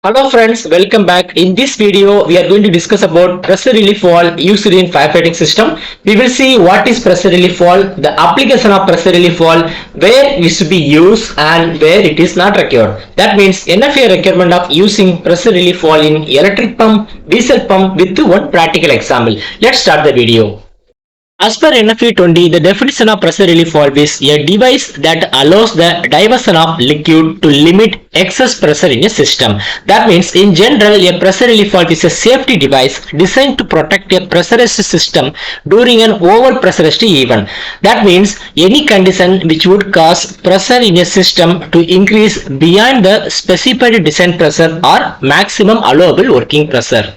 Hello friends, welcome back. In this video, we are going to discuss about pressure relief valve used in firefighting system. We will see what is pressure relief valve, the application of pressure relief valve, where it should be used and where it is not required. That means NFPA requirement of using pressure relief valve in electric pump, diesel pump with one practical example. Let's start the video. As per NFPA 20, the definition of pressure relief valve is a device that allows the diversion of liquid to limit excess pressure in a system. That means, in general, a pressure relief valve is a safety device designed to protect a pressurized system during an over-pressurized event. That means, any condition which would cause pressure in a system to increase beyond the specified design pressure or maximum allowable working pressure.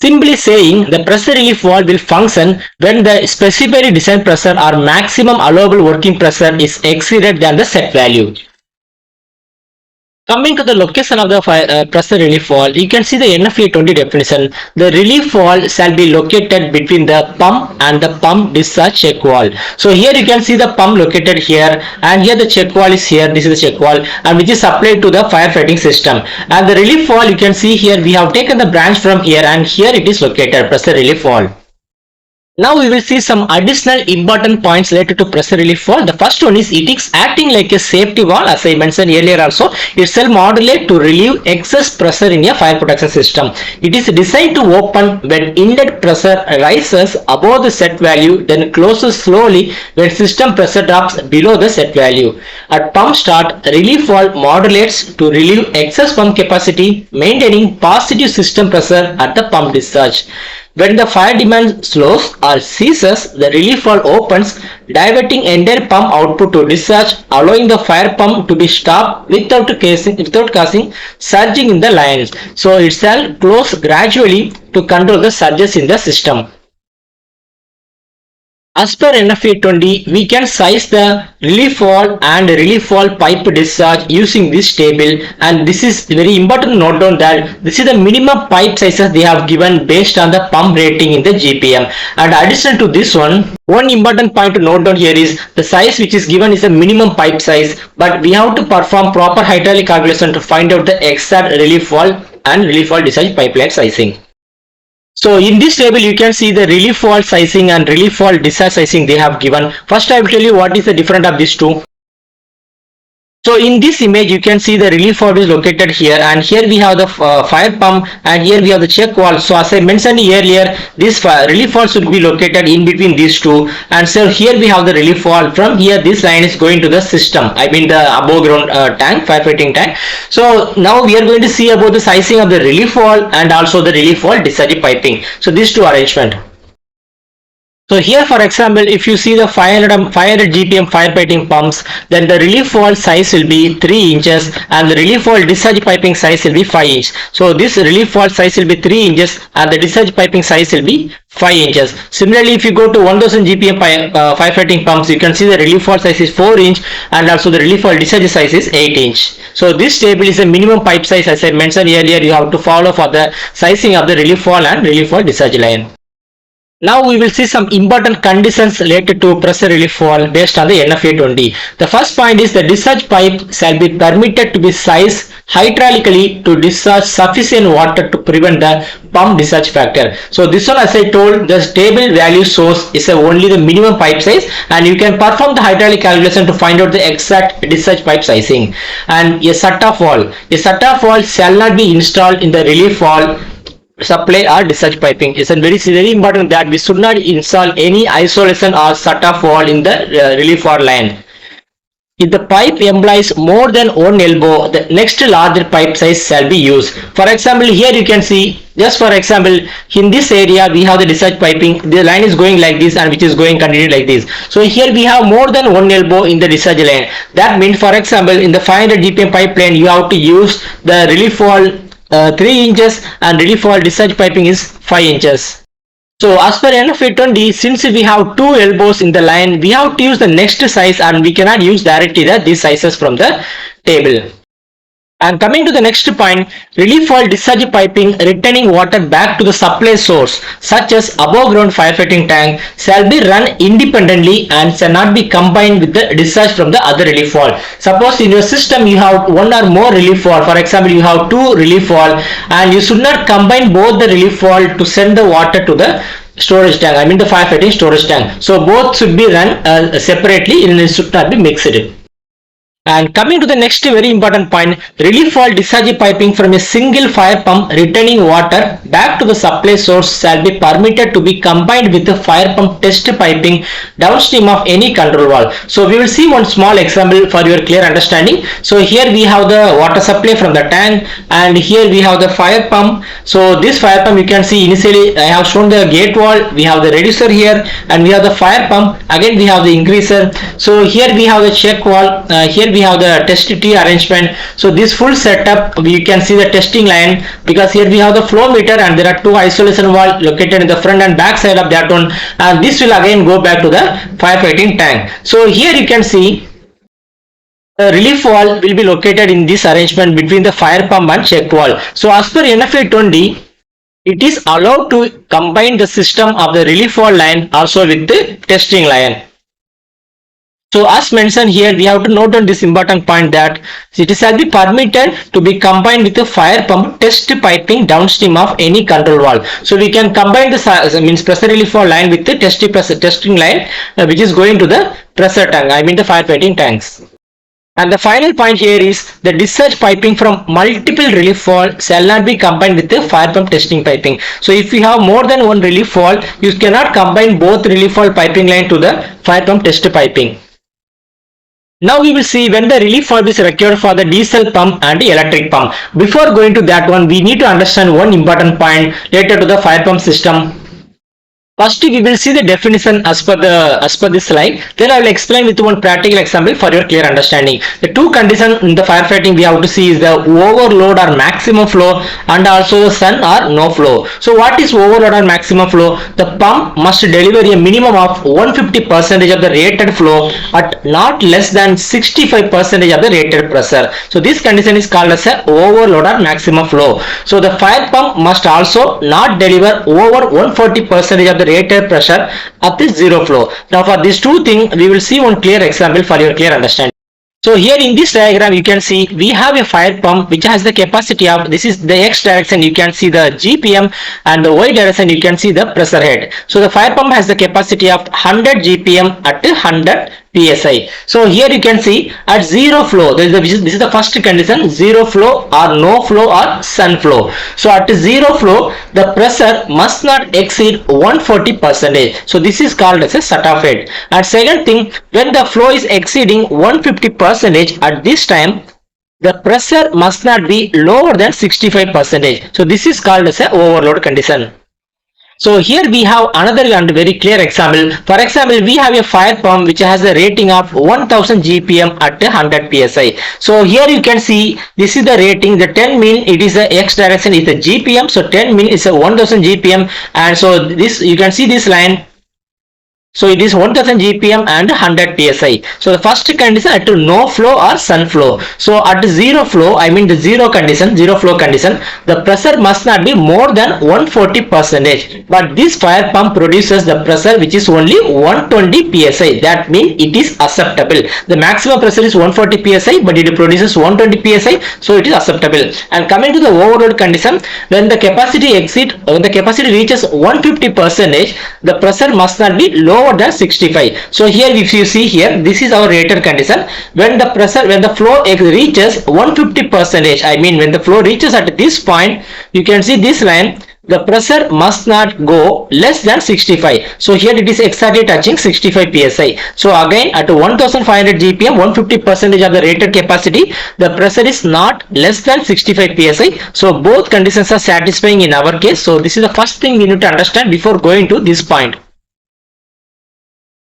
Simply saying, the pressure relief valve will function when the specified design pressure or maximum allowable working pressure is exceeded than the set value. Coming to the location of the pressure relief valve, you can see the NFPA 20 definition. The relief valve shall be located between the pump and the pump discharge check valve. So here you can see the pump located here, and here the check valve is here. This is the check valve, and which is supplied to the firefighting system. And the relief valve, you can see here we have taken the branch from here, and here it is located, pressure relief valve. Now we will see some additional important points related to pressure relief valve. The first one is it is acting like a safety valve, as I mentioned earlier also. It self-modulates to relieve excess pressure in a fire protection system. It is designed to open when inlet pressure rises above the set value, then closes slowly when system pressure drops below the set value. At pump start, relief valve modulates to relieve excess pump capacity, maintaining positive system pressure at the pump discharge. When the fire demand slows or ceases, the relief valve opens, diverting entire pump output to discharge, allowing the fire pump to be stopped without causing surging in the lines. So it shall close gradually to control the surges in the system. As per NFPA 20, we can size the relief valve and relief valve pipe discharge using this table, and this is very important to note down that this is the minimum pipe sizes they have given based on the pump rating in the GPM. And addition to this one important point to note down here is the size which is given is a minimum pipe size, but we have to perform proper hydraulic calculation to find out the exact relief valve and relief valve discharge pipeline sizing. So in this table you can see the relief valve sizing and relief valve discharge sizing they have given. First I will tell you what is the difference of these two. So in this image you can see the relief valve is located here, and here we have the fire pump, and here we have the check valve. So as I mentioned earlier, this relief valve should be located in between these two, and so here we have the relief valve. From here this line is going to the system, I mean the above ground tank, firefighting tank. So now we are going to see about the sizing of the relief valve and also the relief valve discharge piping. So these two arrangement. So here for example, if you see the 500 GPM firefighting pumps, then the relief valve size will be 3 inches and the relief valve discharge piping size will be 5 inches. So this relief valve size will be 3 inches and the discharge piping size will be 5 inches. Similarly, if you go to 1000 GPM firefighting pumps, you can see the relief valve size is 4 inch and also the relief valve discharge size is 8 inch. So this table is a minimum pipe size, as I mentioned earlier, you have to follow for the sizing of the relief valve and relief valve discharge line. Now we will see some important conditions related to pressure relief valve based on the NFPA 20. The first point is the discharge pipe shall be permitted to be sized hydraulically to discharge sufficient water to prevent the pump discharge factor. So this one, as I told, the table value source is only the minimum pipe size, and you can perform the hydraulic calculation to find out the exact discharge pipe sizing. And a shut-off valve shall not be installed in the relief valve supply or discharge piping. It's very important that we should not install any isolation or shut-off valve in the relief valve line. If the pipe employs more than one elbow, the next larger pipe size shall be used. For example, here you can see, just for example, in this area we have the discharge piping, the line is going like this and which is going continue like this. So here we have more than one elbow in the discharge line. That means, for example, in the 500 GPM pipeline you have to use the relief valve 3 inches and relief valve discharge piping is 5 inches. So as per NFPA 20, since we have 2 elbows in the line, we have to use the next size and we cannot use directly these sizes from the table. And coming to the next point, relief valve discharge piping returning water back to the supply source, such as above ground firefighting tank, shall be run independently and shall not be combined with the discharge from the other relief valve. Suppose in your system you have one or more relief valve, for example you have two relief valve, and you should not combine both the relief valve to send the water to the storage tank, I mean the firefighting storage tank. So both should be run separately and it should not be mixed. And coming to the next very important point, relief valve discharge piping from a single fire pump returning water back to the supply source shall be permitted to be combined with the fire pump test piping downstream of any control valve. So we will see one small example for your clear understanding. So here we have the water supply from the tank, and here we have the fire pump. So this fire pump, you can see initially I have shown the gate valve, we have the reducer here, and we have the fire pump, again we have the increaser. So here we have the check valve, here we have the test T arrangement. So this full setup, you can see the testing line, because here we have the flow meter and there are two isolation valves located in the front and back side of that one, and this will again go back to the firefighting tank. So here you can see the relief valve will be located in this arrangement between the fire pump and check valve. So as per NFPA 20, it is allowed to combine the system of the relief valve line also with the testing line. So as mentioned here, we have to note on this important point that it shall be permitted to be combined with the fire pump test piping downstream of any control valve. So we can combine the means pressure relief valve line with the testing line which is going to the pressure tank, I mean the firefighting tanks. And the final point here is the discharge piping from multiple relief valve shall not be combined with the fire pump testing piping. So if you have more than one relief valve, you cannot combine both relief valve piping line to the fire pump test piping. Now we will see when the relief valve is required for the diesel pump and the electric pump. Before going to that one, we need to understand one important point related to the fire pump system. First, we will see the definition as per this slide. Then I will explain with one practical example for your clear understanding. The two conditions in the firefighting we have to see is the overload or maximum flow, and also sun or no flow. So what is overload or maximum flow? The pump must deliver a minimum of 150% of the rated flow at not less than 65% of the rated pressure. So this condition is called as a overload or maximum flow. So the fire pump must also not deliver over 140% of the rated pressure at the zero flow. Now for these two things, we will see one clear example for your clear understanding. So here in this diagram, you can see we have a fire pump which has the capacity of, this is the X direction, you can see the GPM, and the Y direction you can see the pressure head. So the fire pump has the capacity of 100 GPM at 100 PSI. So here you can see at zero flow, this is the first condition, zero flow or no flow or sun flow. So at zero flow, the pressure must not exceed 140%. So this is called as a shut-off head. And second thing, when the flow is exceeding 150%, at this time the pressure must not be lower than 65%. So this is called as a overload condition. So here we have another and very clear example. For example, we have a fire pump which has a rating of 1000 GPM at 100 PSI. So here you can see this is the rating. The 10 mean it is the X direction is the GPM. So 10 mean is a 1000 GPM, and so this you can see this line. So it is 1000 GPM and 100 PSI. So the first condition at no flow or sun flow. So at zero flow, I mean the zero condition, zero flow condition, the pressure must not be more than 140%. But this fire pump produces the pressure which is only 120 PSI. That means it is acceptable. The maximum pressure is 140 PSI, but it produces 120 PSI, so it is acceptable. And coming to the overload condition, when the capacity reaches 150%, the pressure must not be lower than 65. So here if you see here, this is our rated condition. When the flow reaches 150%, I mean when the flow reaches at this point, you can see this line, the pressure must not go less than 65. So here it is exactly touching 65 psi. So again at 1500 GPM, 150% of the rated capacity, the pressure is not less than 65 psi. So both conditions are satisfying in our case. So this is the first thing we need to understand before going to this point.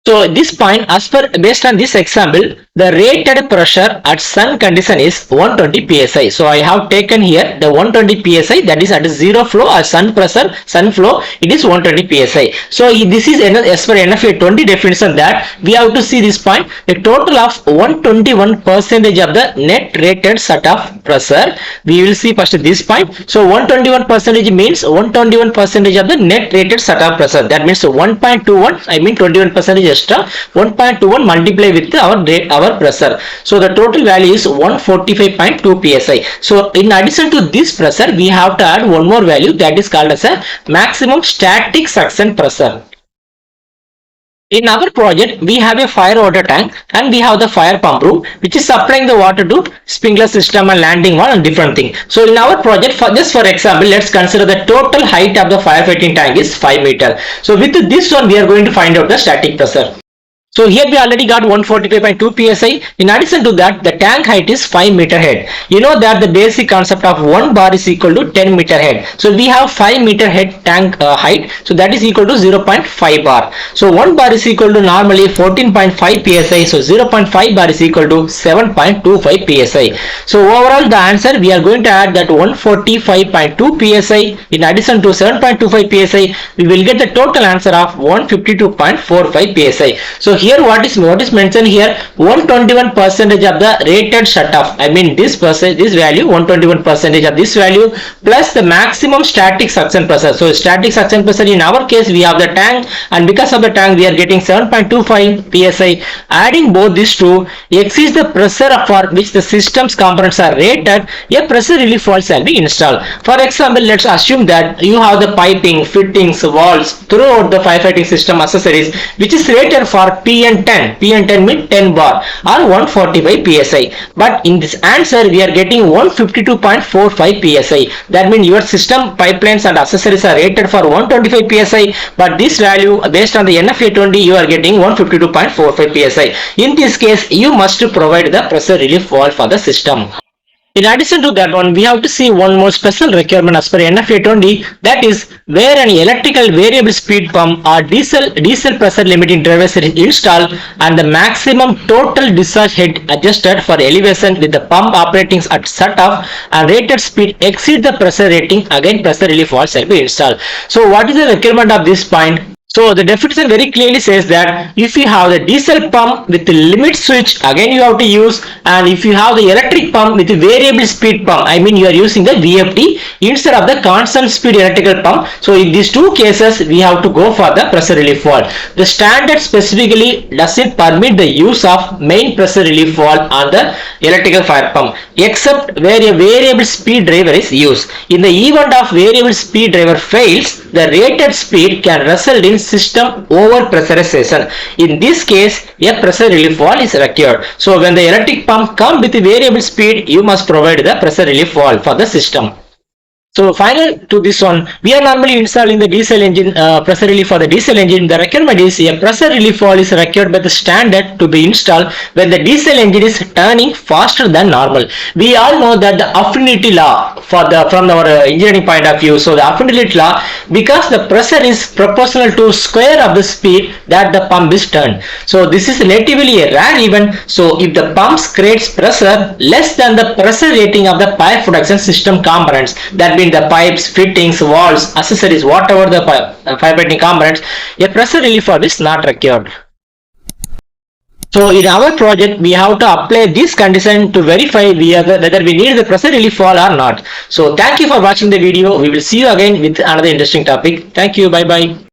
So this point, as per based on this example, the rated pressure at sun condition is 120 psi. So I have taken here the 120 psi, that is at zero flow or sun pressure, sun flow, it is 120 psi. So this is as per NFPA 20 definition, that we have to see this point. The total of 121 percentage of the net rated set of pressure. We will see first this point. So 121 percentage means 121 percentage of the net rated set of pressure. That means 1.21. I mean 21 percentage extra. 1.21 multiply with our pressure. So the total value is 145.2 psi. So in addition to this pressure, we have to add one more value, that is called as a maximum static suction pressure. In our project, we have a fire water tank and we have the fire pump room, which is supplying the water to sprinkler system and landing wall and different thing. So in our project, for example, let's consider the total height of the firefighting tank is 5 meter. So with this one, we are going to find out the static pressure. So here we already got 145.2 psi. In addition to that, the tank height is 5 meter head. You know that the basic concept of 1 bar is equal to 10 meter head. So we have 5 meter head tank height. So that is equal to 0.5 bar. So 1 bar is equal to normally 14.5 psi. So 0.5 bar is equal to 7.25 psi. So overall the answer, we are going to add that 145.2 psi. In addition to 7.25 psi, we will get the total answer of 152.45 psi. So here what is mentioned here, 121 percentage of the rated shutoff. I mean this value, 121 percentage of this value plus the maximum static suction pressure. So static suction pressure in our case, we have the tank, and because of the tank we are getting 7.25 psi. Adding both these two exceeds the pressure for which the system's components are rated, a pressure relief valve shall be installed. For example, let's assume that you have the piping, fittings, walls throughout the firefighting system accessories which is rated for PN10. PN10 means 10 bar or 145 psi. But in this answer, we are getting 152.45 psi. That means your system pipelines and accessories are rated for 125 psi. But this value based on the NFPA 20, you are getting 152.45 psi. In this case, you must provide the pressure relief valve for the system. In addition to that one, we have to see one more special requirement as per NFPA 20, that is where an electrical variable speed pump or diesel pressure limiting device is installed and the maximum total discharge head adjusted for elevation with the pump operating at shut-off and rated speed exceed the pressure rating, again pressure relief valve shall be installed. So what is the requirement of this point? So the definition very clearly says that if you have the diesel pump with the limit switch, again you have to use, and if you have the electric pump with the variable speed pump, I mean you are using the VFD instead of the constant speed electrical pump. So in these two cases, we have to go for the pressure relief valve. The standard specifically doesn't permit the use of main pressure relief valve on the electrical fire pump, except where a variable speed driver is used. In the event of variable speed driver fails, the rated speed can result in system over pressurization. In this case, a pressure relief valve is required. So when the electric pump comes with variable speed, you must provide the pressure relief valve for the system. So final to this one, we are normally installing the diesel engine pressure relief for the diesel engine. The requirement is a pressure relief valve is required by the standard to be installed when the diesel engine is turning faster than normal. We all know that the affinity law from our engineering point of view. So the affinity law, because the pressure is proportional to square of the speed that the pump is turned. So this is relatively a rare event. So if the pump creates pressure less than the pressure rating of the pipe production system components, that means the pipes, fittings, walls, accessories, whatever the firefighting components, a pressure relief valve is not required. So in our project, we have to apply this condition to verify whether we need the pressure relief valve or not. So thank you for watching the video. We will see you again with another interesting topic. Thank you. Bye bye.